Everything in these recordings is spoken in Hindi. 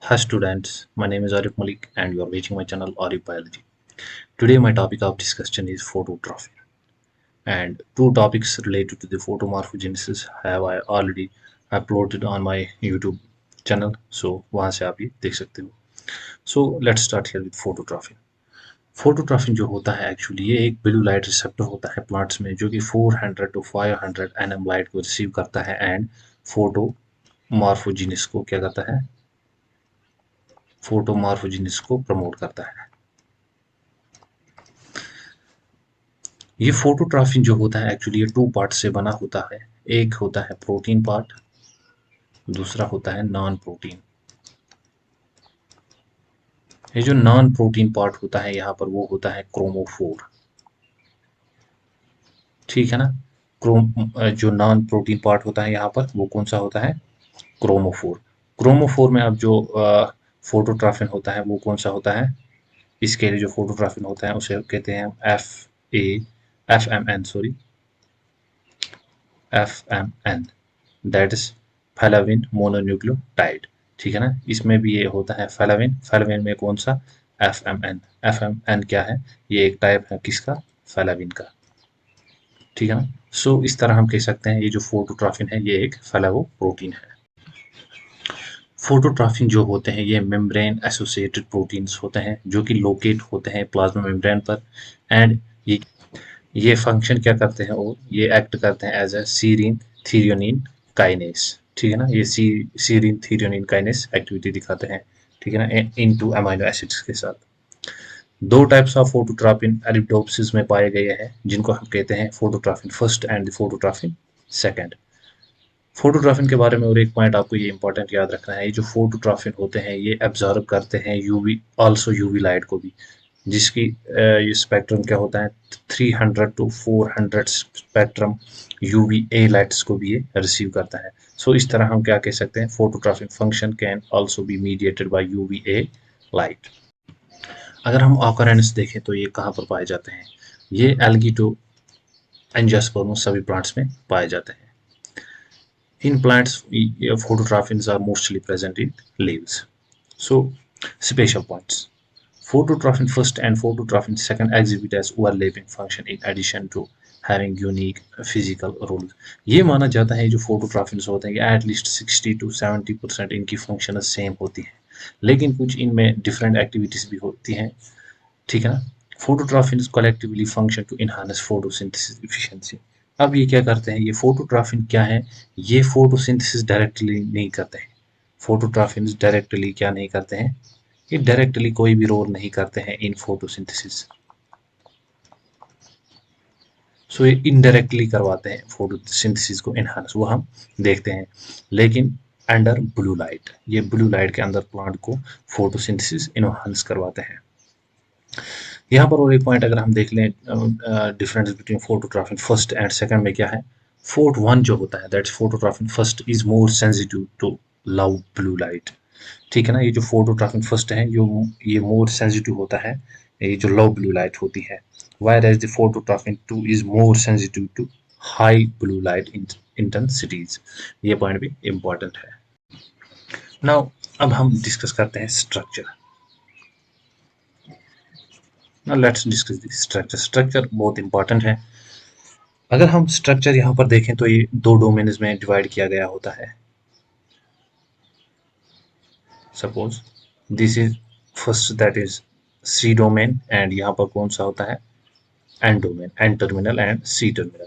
Hi students, my name is Arif Malik and you are watching my channel Arif Biology. Today my topic of discussion is phototrophy and two topics related to the photomorphogenesis have I already uploaded on my YouTube channel, so वहाँ से आप ये देख सकते हो. So let's start here with phototrophy. फोटोट्रॉफिन जो होता है एक्चुअली ये एक ब्लू लाइट रिसेप्टर होता है प्लांट्स में जो कि 400 to 500 nm लाइट को रिसीव करता है एंड फोटोमॉर्फोजेनिस को क्या करता है, फोटोमॉर्फोजेनिस को प्रमोट करता है. ये फोटोट्रॉफिन जो होता है एक्चुअली ये टू पार्ट से बना होता है. एक होता है प्रोटीन पार्ट, दूसरा होता है नॉन प्रोटीन. ये जो नॉन प्रोटीन पार्ट होता है यहाँ पर वो होता है क्रोमोफोर. ठीक है ना. जो नॉन प्रोटीन पार्ट होता है यहाँ पर वो कौन सा होता है, क्रोमोफोर. क्रोमोफोर में अब जो फोटोट्रॉफिन होता है वो कौन सा होता है, इसके लिए जो फोटोट्रॉफिन होता है उसे कहते हैं A F M N sorry FMN, that is flavin mononucleotide. ठीक है ना. इसमें भी ये होता है फैलाविन. फैलाविन में कौन सा, FMN. FMN क्या है, ये एक टाइप है किसका, फैलाविन का. ठीक है ना. सो इस तरह हम कह सकते हैं ये जो फोटोट्रॉफिन है ये एक फैलावो प्रोटीन है. फोटोट्रॉफिन जो होते हैं ये मेम्ब्रेन एसोसिएटेड प्रोटीन्स होते हैं जो कि लोकेट होते हैं प्लाज्मा मेम्ब्रेन पर एंड ये फंक्शन क्या करते हैं, और ये एक्ट करते हैं as a serine threonine kinase. ठीक है ना. ये सीरीन थ्रियोनिन काइनेस एक्टिविटी दिखाते हैं. ठीक है ना, इनटू अमीनो एसिड्स के साथ. दो टाइप्स ऑफ फोटोट्रॉपिन अरेबिडोप्सिस में पाए गए हैं जिनको हम कहते हैं phototropin first and phototropin second. Phototropin के बारे में और एक पॉइंट आपको ये इंपॉर्टेंट याद रखना है, ये जो फोटोट्रॉपिन होते हैं ये एब्जॉर्ब करते हैं यूवी आल्सो यूवी लाइट को भी, जिसकी ये स्पेक्ट्रम क्या होता है 300 to 400 spectrum UV A lights को भी ये रिसीव करता है. सो इस तरह हम क्या कह सकते हैं, phototropic function can also be mediated by UV A light. अगर हम ऑकरेंस देखें तो ये कहाँ पर पाए जाते हैं, ये एल्गी टू एंजियोस्पर्म सभी प्लांट्स में पाए जाते हैं. In plants phototropins are mostly present in leaves. So special points, phototrophin first and phototrophin second exhibit as overlapping function in addition to having unique physical roles. ये माना जाता है जो फोटोट्रॉफिन्स होते हैं ये एटलीस्ट 60 to 70% इनकी फंक्शन सेम होती है, लेकिन कुछ इनमें डिफरेंट एक्टिविटीज भी होती हैं. ठीक है ना. Phototropins collectively function to enhance photosynthesis efficiency. अब ये क्या करते हैं, ये फोटोट्रॉफिन क्या है, ये फोटोसिंथेसिस डायरेक्टली नहीं करते हैं. फोटोट्रॉफिन्स डायरेक्टली क्या नहीं करते हैं, ये डायरेक्टली कोई भी रोल नहीं करते हैं इन फोटोसिंथेसिस. सो ये इनडायरेक्टली करवाते हैं फोटोसिंथेसिस को एनहांस, वो हम देखते हैं, लेकिन अंडर ब्लू लाइट, ये ब्लू लाइट के अंदर प्लांट को फोटोसिंथेसिस एनहांस करवाते हैं. यहाँ पर और एक पॉइंट अगर हम देख लें difference between phototropin first and second में क्या है, फोर्ट वन जो होता है that's phototropin first is more sensitive to low blue light. ठीक है ना. ये जो फोटोट्रॉपिन फर्स्ट है ये मोर सेंसिटिव होता है ये जो लो ब्लू लाइट होती है, whereas the phototropin 2 is more sensitive to high blue light intensities. ये पॉइंट भी इंपॉर्टेंट है. नाउ अब हम डिस्कस करते हैं structure. Now let's discuss the structure. Structure बहुत इंपॉर्टेंट है. अगर हम स्ट्रक्चर यहाँ पर देखें तो ये दो डोमेन्स में डिवाइड किया गया होता है. Suppose this is first that is C domain and यहाँ पर कौन सा होता है N domain, N terminal and C terminal.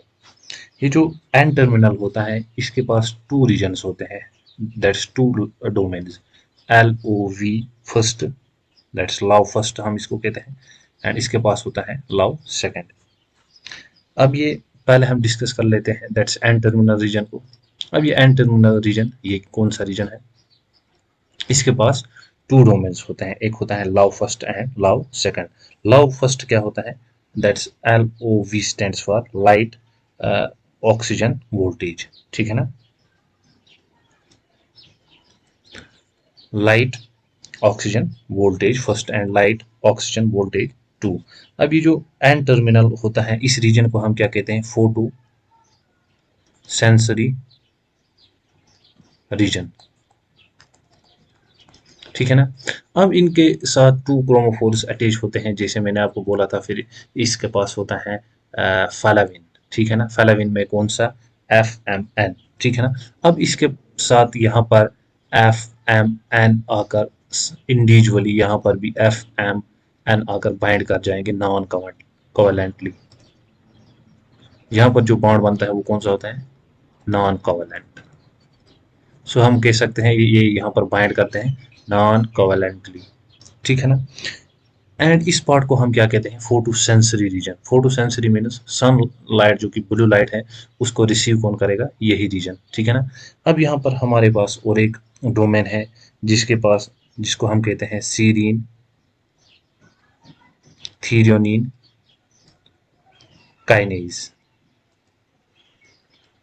ये जो एन टर्मिनल होता है इसके पास टू रीजन्स होते हैं, that's two domains, L O V first, that's LOV first हम इसको कहते हैं, एंड इसके पास होता है लव सेकंड. अब ये पहले हम डिस्कस कर लेते हैं दैट्स एन टर्मिनल रीजन को. अब ये एन टर्मिनल रीजन ये कौन सा रीजन है, इसके पास टू डोमेन्स होते हैं, एक होता है LOV first and LOV second. LOV first क्या होता है, that's L O V stands for light oxygen voltage. ठीक है ना. Light oxygen voltage first and light oxygen voltage two. अब ये जो एन टर्मिनल होता है इस रीजन को हम क्या कहते हैं, फोटो सेंसरी रीजन. ठीक है ना। अब इनके साथ टू क्रोमोफोर्स अटैच होते हैं, जैसे मैंने आपको बोला था। फिर इसके पास होता है फालाविन, ठीक है ना। फालाविन में कौन सा, FMN, ठीक है ना। अब इसके साथ यहाँ पर FMN आकर इंडिविजुअली यहाँ पर भी FMN आकर बाइंड कर जाएंगे नॉन कोवेलेंटली। यहाँ पर जो बॉन्ड बनता है वो कौन सा होता है, नॉन कोवेलेंट। सो हम कह सकते हैं ये यहाँ पर बाइंड करते हैं नॉन कोवेलेंटली, ठीक है ना। एंड इस पार्ट को हम क्या कहते हैं, photo sensory region. Photo sensory means sunlight जो कि ब्लू लाइट है उसको रिसीव कौन करेगा, यही रीजन, ठीक है ना। अब यहाँ पर हमारे पास और एक डोमेन है जिसको हम कहते हैं serine threonine kinase.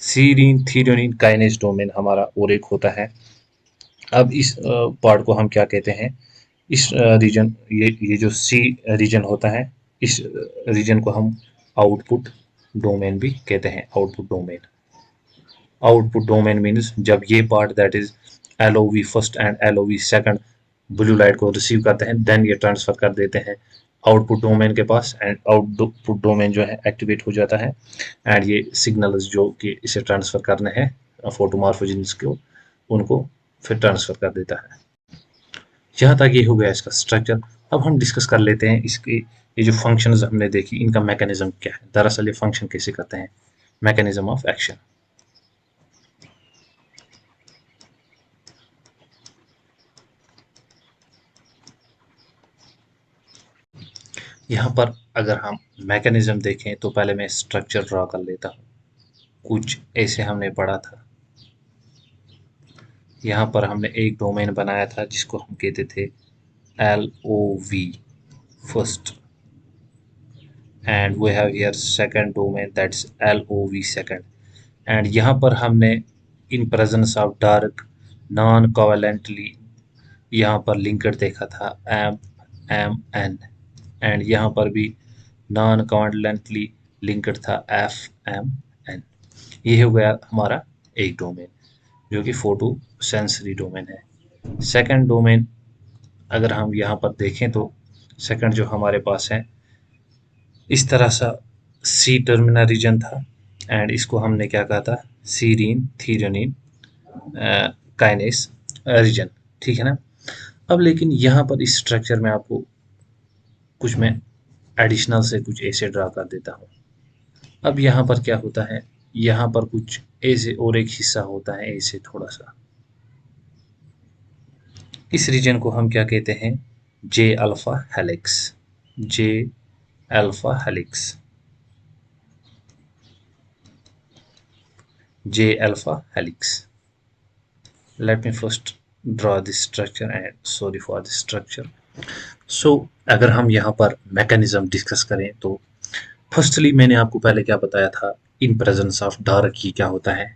Serine threonine kinase domain हमारा और एक होता है। अब इस पार्ट को हम क्या कहते हैं, इस रीजन, ये जो सी रीजन होता है, इस रीजन को हम आउटपुट डोमेन भी कहते हैं। आउटपुट डोमेन मीन्स जब ये part that is LOV first and LOV second blue light को रिसीव करते हैं, देन ये ट्रांसफर कर देते हैं आउटपुट डोमेन के पास, एंड आउटपुट डोमेन जो है एक्टिवेट हो जाता है, एंड ये सिग्नल्स जो कि इसे ट्रांसफर करने हैं फोटोमॉर्फोजेन्स को, उनको फिर ट्रांसफर कर देता है। यहाँ तक ये हो गया इसका स्ट्रक्चर। अब हम डिस्कस कर लेते हैं इसकी, ये जो फंक्शंस हमने देखी इनका मैकेनिज्म क्या है, दरअसल ये फंक्शन कैसे करते हैं, मैकेनिज्म ऑफ एक्शन। यहाँ पर अगर हम मैकेनिज्म देखें तो पहले मैं स्ट्रक्चर ड्रॉ कर लेता हूँ। कुछ ऐसे हमने पढ़ा था, यहाँ पर हमने एक डोमेन बनाया था जिसको हम कहते थे LOV first, and we have here second domain that's LOV second, and यहाँ पर हमने in presence of dark non covalently यहाँ पर लिंकर देखा था MN, and यहाँ पर भी non covalently लिंकर था FMN। ये हो गया हमारा एक डोमेन जो कि फोटो सेंसरी डोमेन है। सेकंड डोमेन अगर हम यहाँ पर देखें तो सेकंड जो हमारे पास है इस तरह सा सी टर्मिनल रीजन था, एंड इसको हमने क्या कहा था, सीरीन थ्रियोनिन काइनेस रीजन, ठीक है ना। अब लेकिन यहाँ पर इस स्ट्रक्चर में आपको कुछ मैं एडिशनल से कुछ ऐसे ड्रा कर देता हूँ। अब यहाँ पर क्या होता है, यहाँ पर कुछ ऐसे और एक हिस्सा होता है ऐसे थोड़ा सा, इस रीजन को हम क्या कहते हैं, J alpha helix. J alpha helix, J alpha helix. Let me first draw this structure and sorry for this structure. So अगर हम यहाँ पर मैकेनिज्म डिस्कस करें तो फर्स्टली मैंने आपको पहले क्या बताया था, इन प्रेजेंस ऑफ डार्क ये क्या होता है,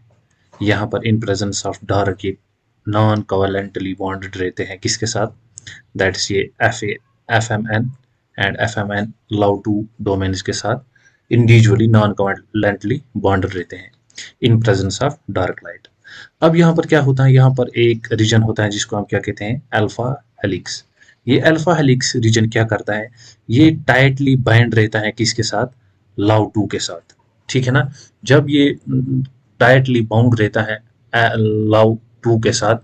यहाँ पर इन प्रेजेंस ऑफ डार्क ये नॉन कोवेलेंटली बॉन्डेड रहते हैं किसके साथ, दैट्स ये FMN and FMN LOV two domains के साथ इंडिविजुअली नॉन कोवेलेंटली बॉन्डेड रहते हैं in presence of dark light. अब यहाँ पर क्या होता है, यहाँ पर एक रीजन होता है जिसको हम क्या कहते हैं, अल्फा हेलिक्स। ये अल्फा हेलिक्स रीजन क्या करता है, ये टाइटली बाइंड रहता है किसके साथ, लव टू के साथ, ठीक है ना। जब ये टाइटली बाउंड रहता है लव टू के साथ,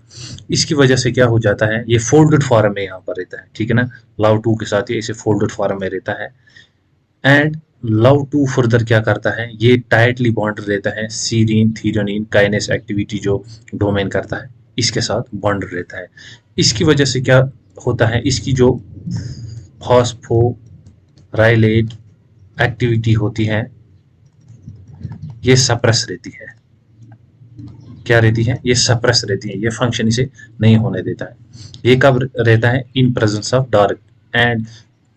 इसकी वजह से क्या हो जाता है, ये फोल्डेड फॉर्म में यहाँ पर रहता है, ठीक है ना। लव टू के साथ ये इसे फोल्डेड फॉर्म में रहता है, एंड लव टू फर्दर क्या करता है, ये टाइटली बॉन्ड रहता है सीरीन थ्रियोनिन काइनेस एक्टिविटी जो डोमेन करता है इसके साथ बॉन्ड रहता है। इसकी वजह से क्या होता है, इसकी जो फॉस्फोराइलेट एक्टिविटी होती है ये सप्रेस रहती है। क्या रहती है, ये सप्रेस रहती है, ये फंक्शन इसे नहीं होने देता है। ये कब रहता है, इन presence of dark, and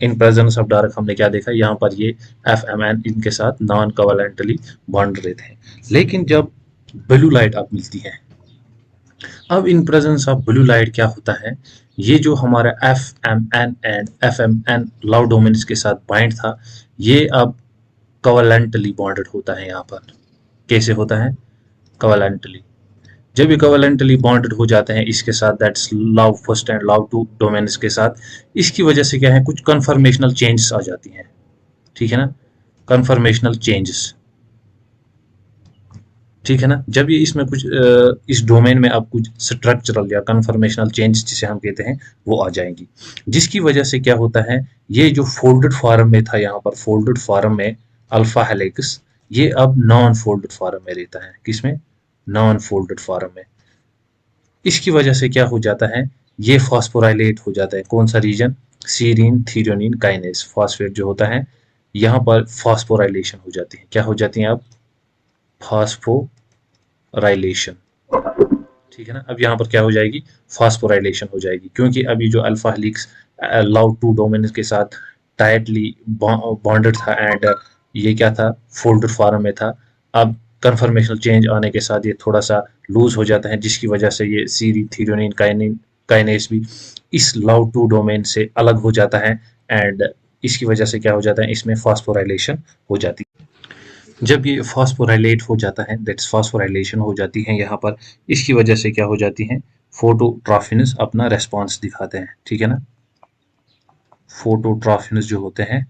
in presence of dark हमने क्या देखा, यहाँ पर ये FMN इनके साथ नॉन कोवेलेंटली बॉन्ड रहते हैं। लेकिन जब ब्लू लाइट अब मिलती है, अब इन प्रेजेंस ऑफ ब्लू लाइट क्या होता है, ये जो हमारा FMN and FMN love domains के साथ बाइंड था, ये अब कोवेलेंटली बॉन्डेड होता है। यहाँ पर कैसे होता है, कोवेलेंटली, जब ये कोवेलेंटली बॉन्डेड हो जाते हैं इसके साथ, that's LOV first and LOV two domains के साथ, इसकी वजह से क्या है, कुछ कन्फर्मेशनल चेंजेस आ जाती हैं, ठीक है ना, कन्फर्मेशनल चेंजेस, ठीक है ना। जब ये इसमें कुछ इस डोमेन में अब कुछ स्ट्रक्चरल या कन्फर्मेशनल चेंज जिसे हम कहते हैं वो आ जाएंगी, जिसकी वजह से क्या होता है, ये जो फोल्डेड फॉर्म में था, यहाँ पर फोल्डेड फॉर्म में अल्फा हेलिक्स, ये अब नॉन फोल्डेड फॉर्म में रहता है, किसमें, नॉन फोल्डेड फॉर्म में। इसकी वजह से क्या हो जाता है, ये फॉस्फोराइलेट हो जाता है, कौन सा reason, serine threonine kinase, phosphate जो होता है यहाँ पर फॉस्फोराइलेशन हो जाती है, क्या हो जाती है अब, फॉस्फोराइलेशन, ठीक है ना। अब यहाँ पर क्या हो जाएगी, फॉस्फोराइलेशन हो जाएगी, क्योंकि अभी जो alpha helix love two domain के साथ टाइटली बॉन्डेड था एंड ये क्या था, फोल्डेड फॉर्म में था, अब कन्फर्मेशनल चेंज आने के साथ ये थोड़ा सा लूज हो जाता है, जिसकी वजह से ये सीरी थ्रीओनिन काइनेस भी इस लव टू डोमेन से अलग हो जाता है एंड इसकी वजह से क्या हो जाता है, इसमें फॉस्फोराइलेशन हो जाती है। जब ये फॉस्फोराइलेट हो जाता है, दैट्स फॉस्फोराइलेशन हो जाती है यहाँ पर, इसकी वजह से क्या हो जाती है, फोटोट्रॉफिन्स अपना रेस्पॉन्स दिखाते हैं, ठीक है ना। फोटोट्रॉफिन्स जो होते हैं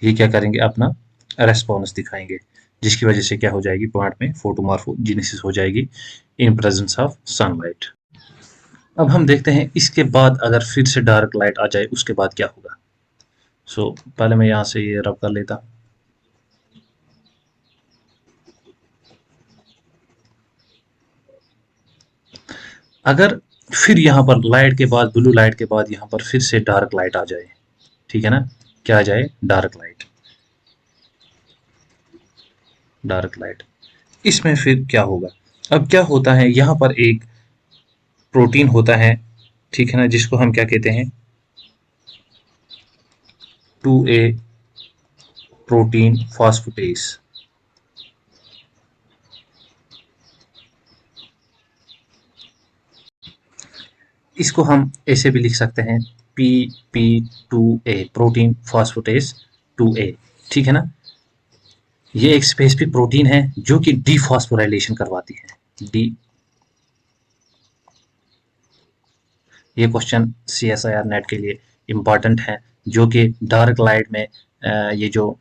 ये क्या करेंगे, अपना रेस्पॉन्स दिखाएंगे, जिसकी वजह से क्या हो जाएगी, प्लांट में फोटोमॉर्फोजेनेसिस हो जाएगी इन प्रेजेंस ऑफ सनलाइट। अब हम देखते हैं इसके बाद अगर फिर से डार्क लाइट आ जाए उसके बाद क्या होगा। पहले मैं यहाँ से ये रब कर लेता हूँ। अगर फिर यहाँ पर लाइट के बाद, ब्लू लाइट के बाद यहाँ पर फिर से डार्क लाइट आ जाए, ठीक है ना, क्या आ जाए, डार्क लाइट, डार्क लाइट, इसमें फिर क्या होगा, अब क्या होता है, यहाँ पर एक प्रोटीन होता है, ठीक है ना, जिसको हम क्या कहते हैं, 2A प्रोटीन फॉस्फेटेस, इसको हम ऐसे भी लिख सकते हैं, PP2A प्रोटीन फॉस्फेटेस 2A, ठीक है ना। ये एक स्पेसिफिक प्रोटीन है जो कि डीफॉस्फोराइलेशन करवाती है, डी, ये क्वेश्चन CSIR नेट के लिए इम्पॉर्टेंट है, जो कि डार्क लाइट में ये जो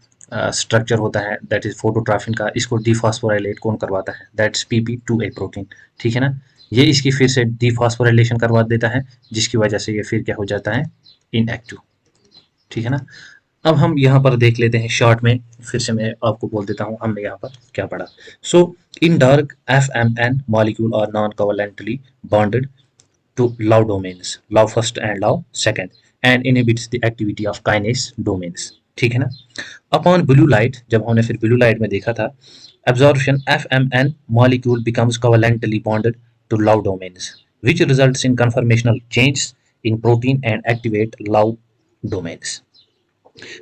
स्ट्रक्चर होता है दैट इज फोटोट्रॉफिन का, इसको डीफॉस्फोराइलेट कौन करवाता है, दैट्स PP2A प्रोटीन, ठीक है ना। ये इसकी फिर से डीफॉस्फोराइलेशन करवा देता है, जिसकी वजह से ये फिर क्या हो जाता है, इनएक्टिव, ठीक है ना। अब हम यहाँ पर देख लेते हैं शॉर्ट में, फिर से मैं आपको बोल देता हूँ हमने यहाँ पर क्या पढ़ा। In dark FMN molecule are non covalently bonded to love domains, love first and love second, and inhibits the activity of kinase domains, ठीक है ना। अपॉन ब्लू लाइट, जब हमने फिर ब्लू लाइट में देखा था, absorption FMN molecule becomes covalently bonded to love domains, which results in conformational changes in protein and activate love domains,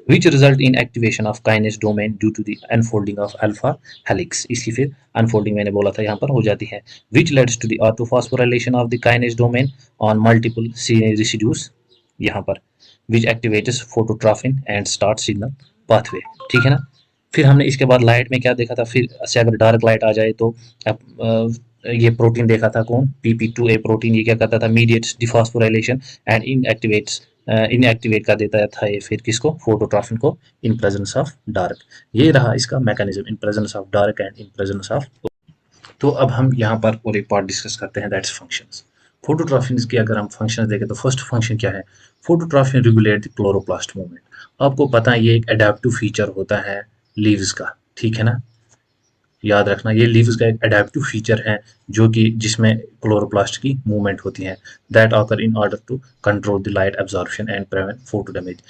which result in activation of kinase domain due to the unfolding of alpha helix, इसकी फिर unfolding मैंने बोला था यहाँ पर हो जाती है, which leads to the autophosphorylation of the kinase domain on multiple residues यहाँ पर, which activates phototrophin and start signal pathway, ठीक है ना। फिर हमने इसके बाद लाइट में क्या देखा था, फिर से अगर डार्क लाइट आ जाए तो ये प्रोटीन देखा था कौन, PP2A प्रोटीन, ये क्या करता था, मीडिएट्स डिफॉस्फोराइलेशन एंड इनएक्टिवेट कर देता था ये फिर किसको, फोटोट्रॉफिन को, इन प्रेजेंस ऑफ डार्क। ये रहा इसका mechanism, in presence of dark and in presence of. तो अब हम यहाँ पर और एक पार्ट डिस्कस करते हैं, दैट्स फंक्शंस। फोटोट्रॉफिन की अगर हम फंक्शन देखें तो फर्स्ट फंक्शन क्या है, फोटोट्रॉफिन रेगुलेट द क्लोरोप्लास्ट मूवमेंट। आपको पता है ये एक अडेप्टिव फीचर होता है लीव्स का, ठीक है ना, याद रखना ये लीव्स का एक अडेप्टिव फीचर है जो कि जिसमें क्लोरोप्लास्ट की मूवमेंट होती है, that occur in order to control the light absorption and prevent photo damage.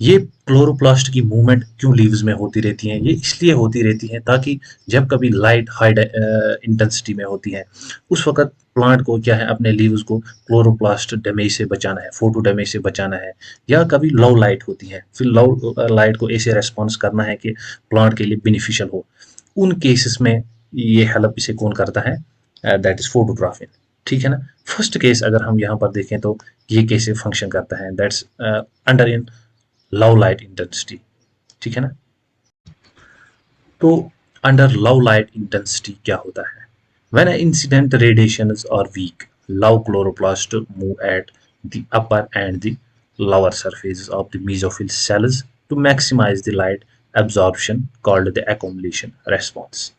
ये क्लोरोप्लास्ट की मूवमेंट क्यों लीव्स में होती रहती है, ये इसलिए होती रहती है ताकि जब कभी लाइट हाई इंटेंसिटी में होती है उस वक्त प्लांट को क्या है, अपने लीव्स को क्लोरोप्लास्ट डैमेज से बचाना है, फोटो डैमेज से बचाना है, या कभी लो लाइट होती है फिर लो लाइट को ऐसे रेस्पॉन्स करना है कि प्लांट के लिए बेनिफिशियल हो, उन केसेस में ये हेल्प इसे कौन करता है, दैट इज फोटोट्रॉफिन, ठीक है ना। फर्स्ट केस अगर हम यहाँ पर देखें तो ये कैसे फंक्शन करता है, that's under in love light intensity, ठीक है ना। तो अंडर लव लाइट इंटेंसिटी क्या होता है, When incident radiations are weak, low chloroplast move at the upper and the lower surfaces of the mesophyll cells to maximize the light absorption, called the accumulation response.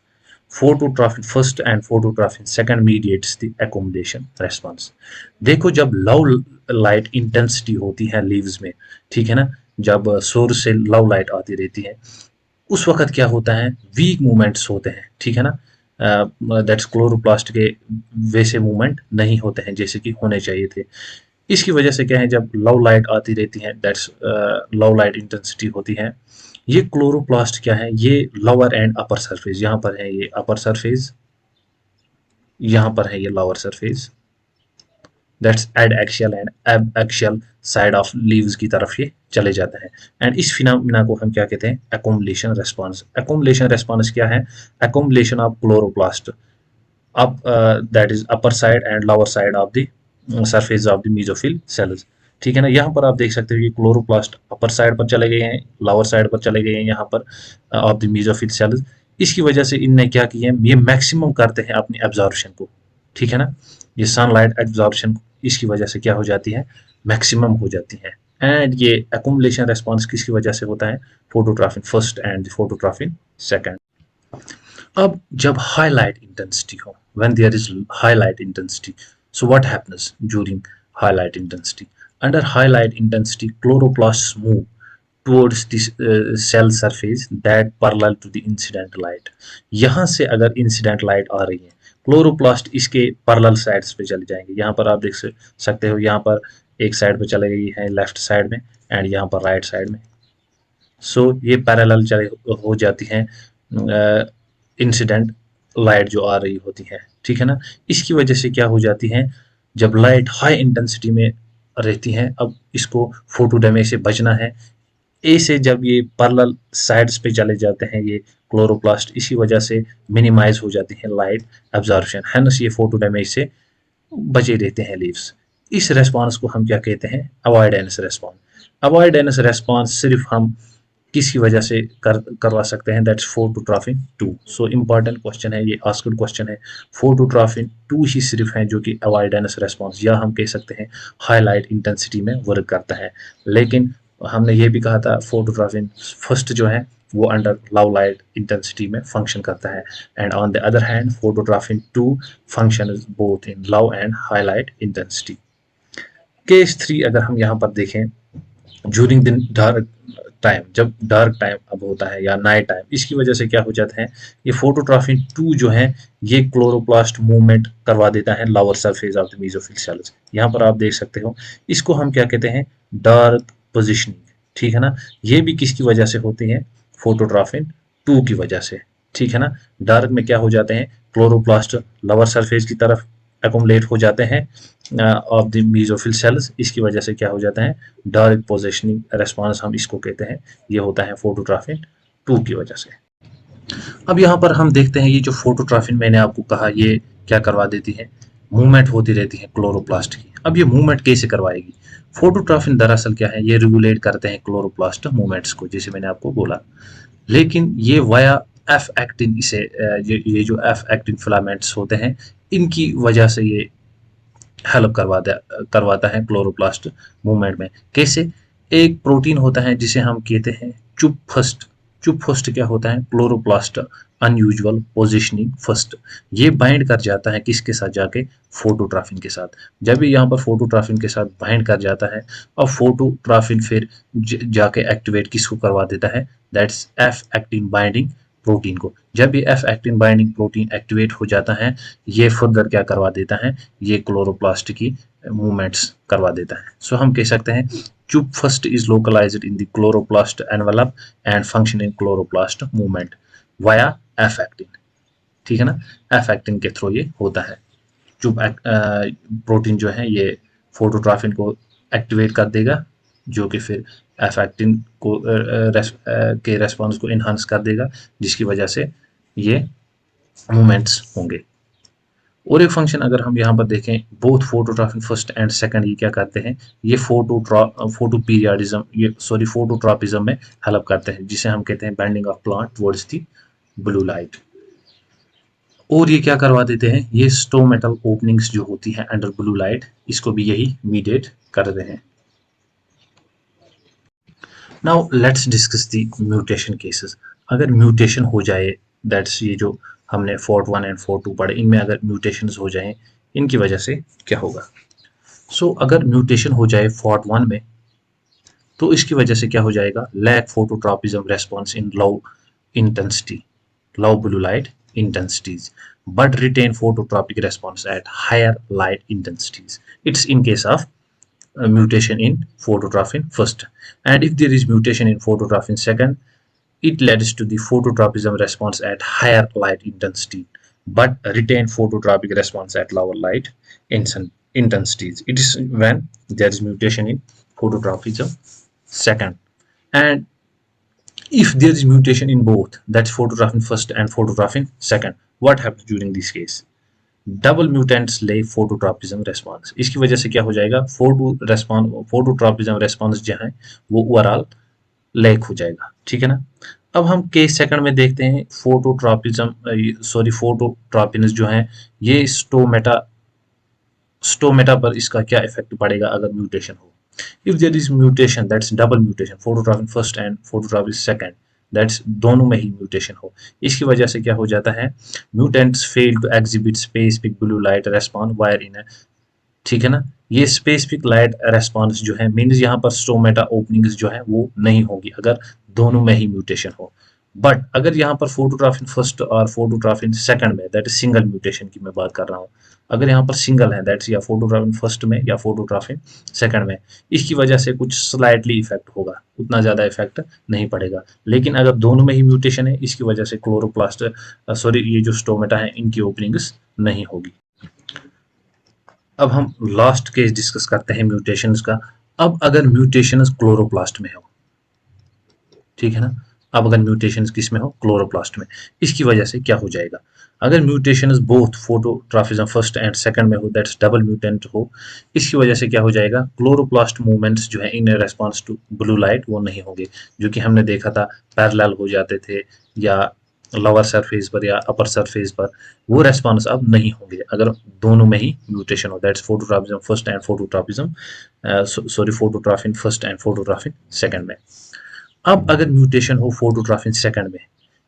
Phototrophin first and phototrophin second mediates the accumulation response. देखो जब लो लाइट इंटेंसिटी होती है लीव्स में, ठीक है ना, जब सोर्स से लो लाइट आती रहती है उस वक्त क्या होता है, वीक मूवमेंट्स होते हैं, ठीक है ना, दैट्स क्लोरोप्लास्ट के वैसे मूवमेंट नहीं होते हैं जैसे कि होने चाहिए थे। इसकी वजह से क्या है, जब लो लाइट आती रहती है, दैट्स लो लाइट इंटेंसिटी होती है, ये क्लोरोप्लास्ट क्या है, ये लोअर एंड अपर सरफेस, यहाँ पर है ये अपर सरफेस, यहाँ पर है ये lower surface, that's adaxial and abaxial side of leaves की तरफ ये चले जाते हैं। एंड इस फिनोमिना को हम क्या कहते हैं, एकोमुलेशन रेस्पॉन्स। एकोमुलेशन रेस्पॉन्स क्या है, accumulation of chloroplast up that is upper side and lower side of the surface of the mesophyll cells, ठीक है ना। यहाँ पर आप देख सकते हो कि क्लोरोप्लास्ट अपर साइड पर चले गए हैं, लोअर साइड पर चले गए हैं यहाँ पर ऑफ द मेसोफिल सेल्स। इसकी वजह से इनने क्या किया है, ये मैक्सिमम करते हैं अपनी एब्जॉर्प्शन को, ठीक है ना, ये सनलाइट एब्जॉर्प्शन इसकी वजह से क्या हो जाती है, मैक्सिमम हो जाती है। एंड ये एक्युमुलेशन रेस्पॉन्स किसकी वजह से होता है, फोटोट्रॉफिन फर्स्ट एंड फोटोट्रॉफिन सेकंड। अब जब हाईलाइट इंटेंसिटी हो, when there is highlight intensity, so what happens during highlight intensity? Under highlight intensity, chloroplasts move towards the cell surface that parallel to the incident light. यहाँ से अगर incident light आ रही है, क्लोरोप्लास्ट इसके पैरेलल साइड्स पे चले जाएंगे। यहाँ पर आप देख सकते हो, यहाँ पर एक साइड पे चले गई है लेफ्ट साइड में एंड यहाँ पर राइट साइड में। सो ये पैरेलल चले हो जाती हैं इंसिडेंट लाइट जो आ रही होती है, ठीक है ना। इसकी वजह से क्या हो जाती है, जब लाइट हाई इंटेंसिटी में रहती है, अब इसको फोटो डैमेज से बचना है, ए से जब ये पैरेलल साइड्स पे चले जाते हैं ये क्लोरोप्लास्ट, इसी वजह से मिनिमाइज हो जाती है लाइट एब्जॉर्प्शन, हैंस ये फोटो डैमेज से बचे रहते हैं लीव्स। इस रेस्पॉन्स को हम क्या कहते हैं, अवॉइडेंस रेस्पॉन्स। अवॉइडेंस रेस्पॉन्स सिर्फ हम किसकी वजह से करवा सकते हैं, दैट्स फोटोट्रॉफिन 2। सो इंपॉर्टेंट क्वेश्चन है ये, आस्क्ड क्वेश्चन है, फोटोट्रॉफिन 2 ही सिर्फ है जो कि अवॉइडेंस रेस्पॉन्स या हम कह सकते हैं हाईलाइट इंटेंसिटी में वर्क करता है। लेकिन हमने ये भी कहा था फोटोट्रॉफिन फर्स्ट जो है वो अंडर लो लाइट इंटेंसिटी में फंक्शन करता है, and on the other hand phototropin 2 function is both in low and high light intensity. Case 3 अगर हम यहाँ पर देखें, ड्यूरिंग द डार्क टाइम, जब डार्क टाइम अब होता है या नाइट टाइम, इसकी वजह से क्या हो जाता है, ये फोटोट्रॉफिन 2 जो है ये क्लोरोप्लास्ट मूवमेंट करवा देता है lower surface of the mesophyll cells. यहाँ पर आप देख सकते हो, इसको हम क्या कहते हैं, डार्क पोजिशनिंग, ठीक है ना। ये भी किसकी वजह से होती है, फोटोट्रॉफिन 2 की वजह से, ठीक है ना। डार्क में क्या हो जाते हैं, क्लोरोप्लास्ट लोअर सरफेस की तरफ एक्युमुलेट हो जाते हैं ऑफ द मेसोफिल सेल्स, इसकी वजह से क्या हो जाता है, डार्क पोजिशनिंग रेस्पॉन्स हम इसको कहते हैं, ये होता है फोटोट्रॉफिन 2 की वजह से। अब यहाँ पर हम देखते हैं, ये जो फोटोट्रॉफिन मैंने आपको कहा ये क्या करवा देती है, मूवमेंट होती रहती है क्लोरोप्लास्ट की। अब ये मूवमेंट कैसे करवाएगी, फोटोट्रॉफिन दरअसल क्या है, ये रेगुलेट करते हैं क्लोरोप्लास्ट मूवमेंट्स को, जैसे मैंने आपको बोला, लेकिन ये वाया एफ एक्टिन, इसे ये जो एफ एक्टिन फिलामेंट्स होते हैं इनकी वजह से ये हेल्प करवाता है क्लोरोप्लास्ट मूवमेंट में। कैसे, एक प्रोटीन होता है जिसे हम कहते हैं चुप फर्स्ट। चुप फर्स्ट क्या होता है, क्लोरोप्लास्ट अनयूजुअल पोजिशनिंग फर्स्ट, ये बाइंड कर जाता है किसके साथ, जाके फोटोट्रॉफिन के साथ। जब ये यहाँ पर फोटोट्रॉफिन के साथ बाइंड कर जाता है, अब फोटोट्रॉफिन फिर जाके एक्टिवेट किसको करवा देता है, that's F actin binding protein को। जब ये F actin binding protein activate हो जाता है, ये फर्दर क्या करवा देता है, ये क्लोरोप्लास्ट की मूवमेंट्स करवा देता है। सो हम कह सकते हैं chup first is localized in the chloroplast envelope and function in chloroplast movement via F actin, ठीक है ना। एफ एक्टिन के थ्रू ये होता है। चुप प्रोटीन जो है ये फोटोट्रॉफिन को एक्टिवेट कर देगा, जो कि फिर एफ एक्टिन को के रेस्पॉन्स को इन्हांस कर देगा, जिसकी वजह से ये मूवमेंट्स होंगे। और एक फंक्शन अगर हम यहाँ पर देखें, बोथ फोटोट्रॉफिन फर्स्ट एंड सेकंड ये क्या करते हैं, ये फोटो पीरियडिज्म, ये सॉरी फोटोट्रॉपिज्म में हेल्प करते हैं, जिसे हम कहते हैं bending of plant towards the blue light. और ये क्या करवा देते हैं, ये स्टोमेटल ओपनिंग्स जो होती हैं अंडर ब्लू लाइट, इसको भी यही मीडिएट करते हैं। Now let's discuss the mutation cases. अगर म्यूटेशन हो जाए, दैट्स ये जो हमने फोर्ट 1 एंड फोर्ट 2 पढ़े, इनमें अगर म्यूटेशंस हो जाएं, इनकी वजह से क्या होगा। सो अगर म्यूटेशन हो जाए फोर्ट 1 में, तो इसकी वजह से क्या हो जाएगा, lack phototropism response in low intensity, low blue light intensities, but retain phototropic response at higher light intensities. It's in case of mutation in phototrophin first, and if there is mutation in phototrophin second, it leads to the phototropism response at higher light intensity, but retain phototropic response at lower light intensities. It is when there is mutation in phototropism second. And if there is mutation in both, that's phototrophin first and phototrophin second, what happens during this case? Double mutants ले फोटोट्रॉपिज्म रेस्पॉन्स, इसकी वजह से क्या हो जाएगा, फोटोट्रॉपिज्म रेस्पॉन्स जो है वो ओवरऑल लैक हो जाएगा। ठीक है ना। अब हम केस सेकंड में देखते हैं फोटोट्रॉपिन्स जो है ये स्टोमेटा पर इसका क्या इफेक्ट पड़ेगा अगर म्यूटेशन हो। If there is mutation, that's double mutation, phototropin first and phototropin second, that's दोनों में ही म्यूटेशन हो, इसकी वजह से क्या हो जाता है, mutants fail to exhibit specific blue light response wherein. ठीक है ना। ये स्पेसिफिक लाइट रेस्पॉन्स जो है मीन्स यहाँ पर स्टोमेटा ओपनिंग्स जो है वो नहीं होगी अगर दोनों में ही म्यूटेशन हो। बट अगर यहाँ पर फोटोट्रॉपिन फर्स्ट और फोटोट्रॉपिन सेकंड में, दैट इज सिंगल म्यूटेशन की मैं बात कर रहा हूँ, अगर यहाँ पर सिंगल है, दैट्स या फोटोट्रॉपिन फर्स्ट में या फोटोट्रॉपिन सेकंड में, इसकी वजह से कुछ स्लाइटली इफेक्ट होगा, उतना ज़्यादा इफेक्ट नहीं पड़ेगा। लेकिन अगर दोनों में ही म्यूटेशन है, इसकी वजह से क्लोरोप्लास्ट ये जो स्टोमेटा है इनकी ओपनिंग्स नहीं होगी। अब हम लास्ट केस डिस्कस करते हैं म्यूटेशंस का। अब अगर म्यूटेशंस क्लोरोप्लास्ट में हो, ठीक है ना, अब अगर म्यूटेशंस किस में हो, क्लोरोप्लास्ट में, इसकी वजह से क्या हो जाएगा, अगर mutations both phototropism first and second में हो, दैट्स डबल म्यूटेंट हो, इसकी वजह से क्या हो जाएगा, क्लोरोप्लास्ट मूवमेंट्स जो है in response to blue light वो नहीं होंगे, जो कि हमने देखा था पैरेलल हो जाते थे या लोअर सरफेस पर या अपर सरफेस पर, वो रेस्पॉन्स अब नहीं होंगे अगर दोनों में ही म्यूटेशन हो, that's phototropism first and phototropin first and phototropin second में। अब अगर म्यूटेशन हो फोटोट्रॉपिन सेकंड में,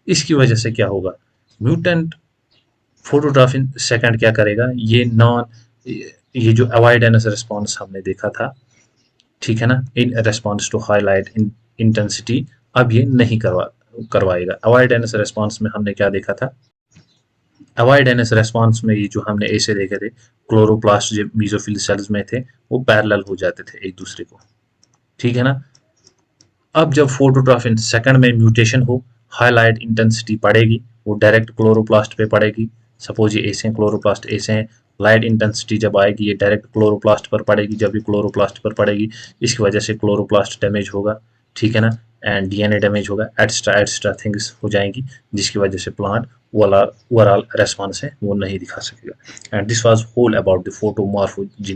इसकी वजह से क्या होगा, म्यूटेंट फोटोट्रॉपिन सेकंड क्या करेगा, ये जो अवॉइडेंस रिस्पॉन्स हमने देखा था, ठीक है ना, in response to high light intensity, अब ये नहीं करवाएगा। अवॉइडेंस रिस्पॉन्स में हमने क्या देखा था, अवॉइडेंस रिस्पॉन्स में ये जो हमने ऐसे देखे थे, क्लोरोप्लास्ट जो मेसोफिल सेल्स में थे वो पैरेलल हो जाते थे एक दूसरे को। ठीक है ना। अब जब फोटोट्रॉपिन सेकंड में म्यूटेशन हो, हाईलाइट इंटेंसिटी पड़ेगी, वो डायरेक्ट क्लोरोप्लास्ट पे पड़ेगी। सपोज ये ऐसे हैं, क्लोरोप्लास्ट ऐसे हैं, लाइट इंटेंसिटी जब आएगी ये डायरेक्ट क्लोरोप्लास्ट पर पड़ेगी, जब ये क्लोरोप्लास्ट पर पड़ेगी इसकी वजह से क्लोरोप्लास्ट डैमेज होगा। ठीक है ना। एंड डीएनए डैमेज होगा, एक्स्ट्रा थिंग्स हो जाएंगी, जिसकी वजह से प्लांट ओवरऑल रेस्पॉन्स है वो नहीं दिखा सकेगा। And this was whole about the photomorphogenesis.